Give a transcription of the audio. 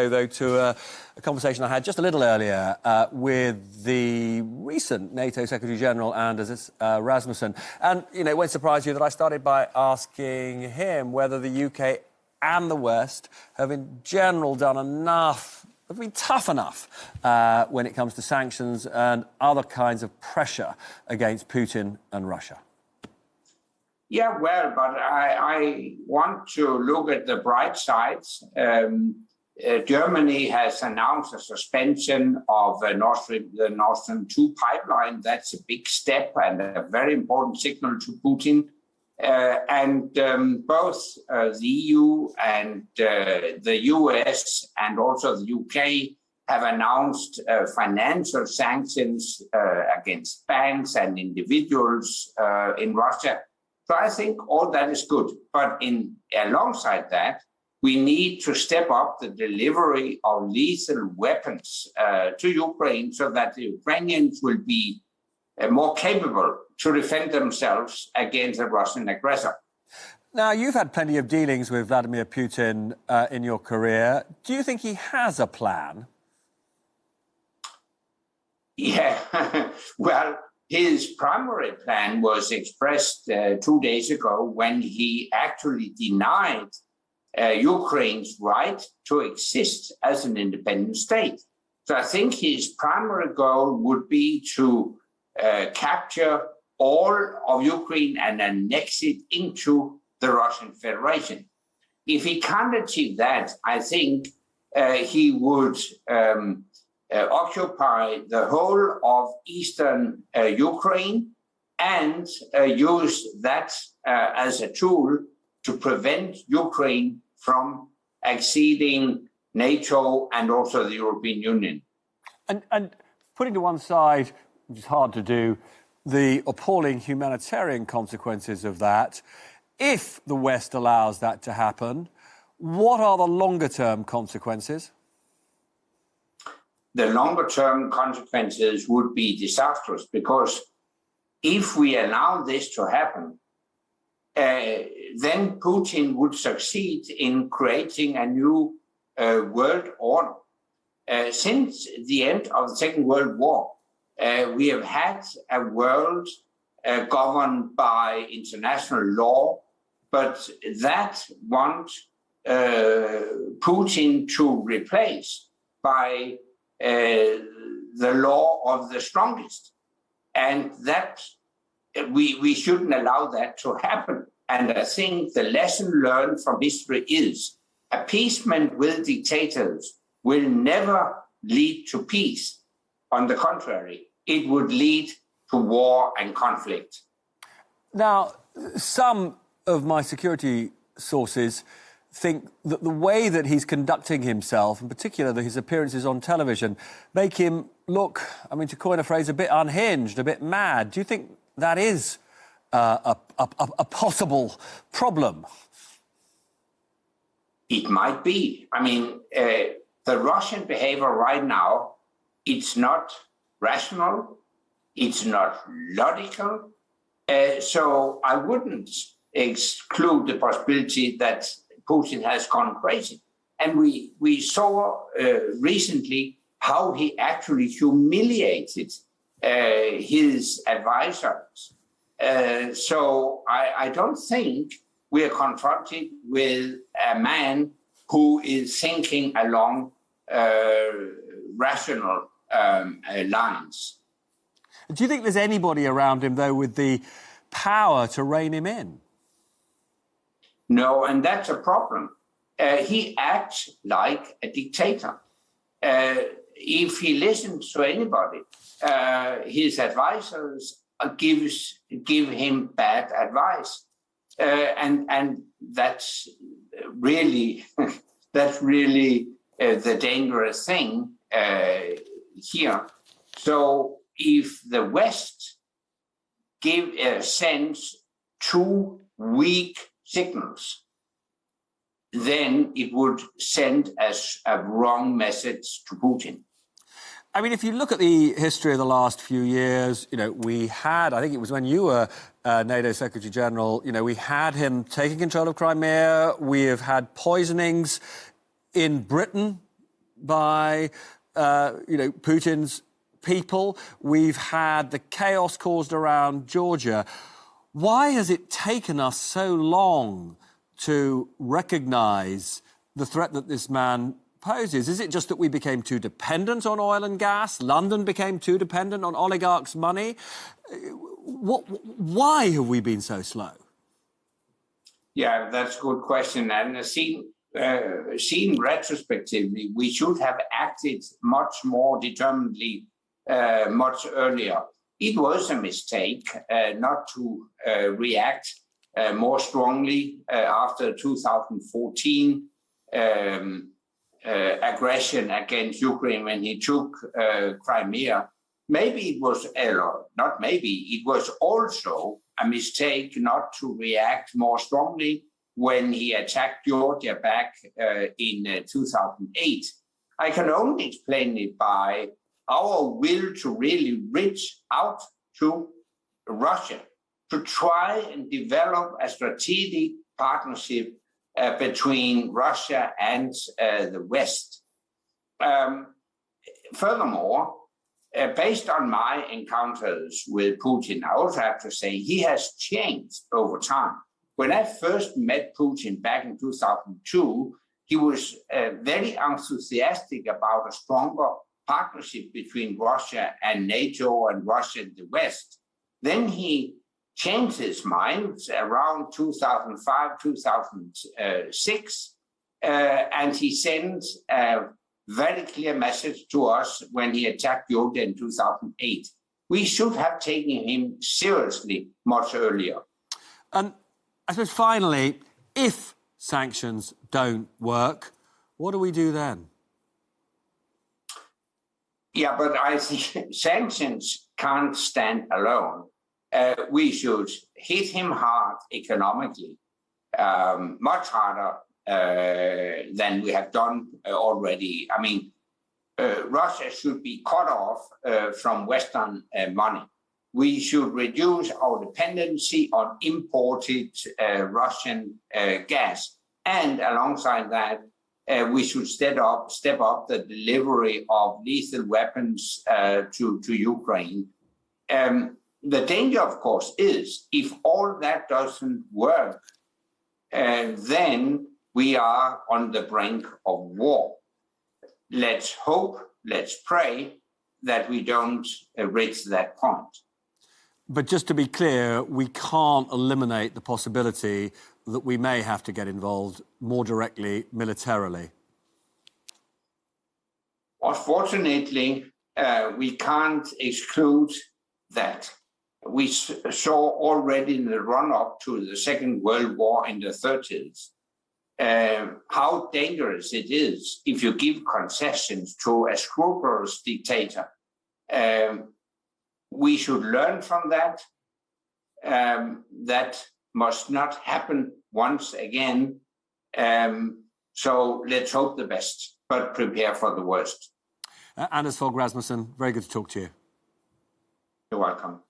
Though, to a conversation I had just a little earlier with the recent NATO Secretary-General, Anders Rasmussen. And, you know, it won't surprise you that I started by asking him whether the UK and the West have in general done enough, have been tough enough when it comes to sanctions and other kinds of pressure against Putin and Russia. Yeah, well, but I want to look at the bright sides. Germany has announced a suspension of the Nord Stream 2 pipeline. That's a big step and a very important signal to Putin. Both the EU and the US and also the UK have announced financial sanctions against banks and individuals in Russia. So I think all that is good. But alongside that, we need to step up the delivery of lethal weapons to Ukraine so that the Ukrainians will be more capable to defend themselves against a Russian aggressor. Now, you've had plenty of dealings with Vladimir Putin in your career. Do you think he has a plan? Yeah, well, his primary plan was expressed 2 days ago when he actually denied Ukraine's right to exist as an independent state. So I think his primary goal would be to capture all of Ukraine and annex it into the Russian Federation. If he can't achieve that, I think he would occupy the whole of eastern Ukraine and use that as a tool to prevent Ukraine from acceding NATO and also the European Union. And putting to one side, which is hard to do, the appalling humanitarian consequences of that, if the West allows that to happen, what are the longer-term consequences? The longer-term consequences would be disastrous, because if we allow this to happen, then Putin would succeed in creating a new world order. Since the end of the Second World War, we have had a world governed by international law, but that wants Putin to replace by the law of the strongest. And that we shouldn't allow that to happen. And I think the lesson learned from history is appeasement with dictators will never lead to peace. On the contrary, it would lead to war and conflict. Now, some of my security sources think that the way that he's conducting himself, in particular his appearances on television, make him look, I mean, to coin a phrase, a bit unhinged, a bit mad. Do you think that is a possible problem? It might be. I mean, the Russian behavior right now, it's not rational, it's not logical. So I wouldn't exclude the possibility that Putin has gone crazy. And we saw recently how he actually humiliated his advisors. So I don't think we are confronted with a man who is thinking along rational lines. Do you think there's anybody around him, though, with the power to rein him in? No, and that's a problem. He acts like a dictator. If he listens to anybody, his advisors give him bad advice, and that's really the dangerous thing here. So if the West sends two weak signals, then it would send as a wrong message to Putin. I mean, if you look at the history of the last few years, you know, we had, I think it was when you were NATO Secretary-General, you know, we had him taking control of Crimea. We have had poisonings in Britain by, Putin's people. We've had the chaos caused around Georgia. Why has it taken us so long to recognise the threat that this man poses? Is it just that we became too dependent on oil and gas? London became too dependent on oligarchs' money? Why have we been so slow? Yeah, that's a good question. And seen retrospectively, we should have acted much more determinedly much earlier. It was a mistake not to react more strongly after 2014 aggression against Ukraine when he took Crimea. Maybe it was, not maybe, it was also a mistake not to react more strongly when he attacked Georgia back in 2008. I can only explain it by our will to really reach out to Russia, to try and develop a strategic partnership between Russia and the West. Furthermore, based on my encounters with Putin, I also have to say he has changed over time. When I first met Putin back in 2002, he was very enthusiastic about a stronger partnership between Russia and NATO and Russia and the West. Then he changed his mind around 2005, 2006, and he sent a very clear message to us when he attacked Georgia in 2008. We should have taken him seriously much earlier. And I suppose finally, if sanctions don't work, what do we do then? Yeah, but I think sanctions can't stand alone. We should hit him hard economically, much harder than we have done already. I mean, Russia should be cut off from Western money. We should reduce our dependency on imported Russian gas. And alongside that, we should step up the delivery of lethal weapons to Ukraine. The danger, of course, is if all that doesn't work, then we are on the brink of war. Let's hope, let's pray that we don't reach that point. But just to be clear, we can't eliminate the possibility that we may have to get involved more directly militarily. Unfortunately, we can't exclude that. We saw already in the run-up to the Second World War in the 30s how dangerous it is if you give concessions to a scrupulous dictator. We should learn from that. That must not happen once again. So let's hope the best, but prepare for the worst. Anders Fogh Rasmussen, very good to talk to you. You're welcome.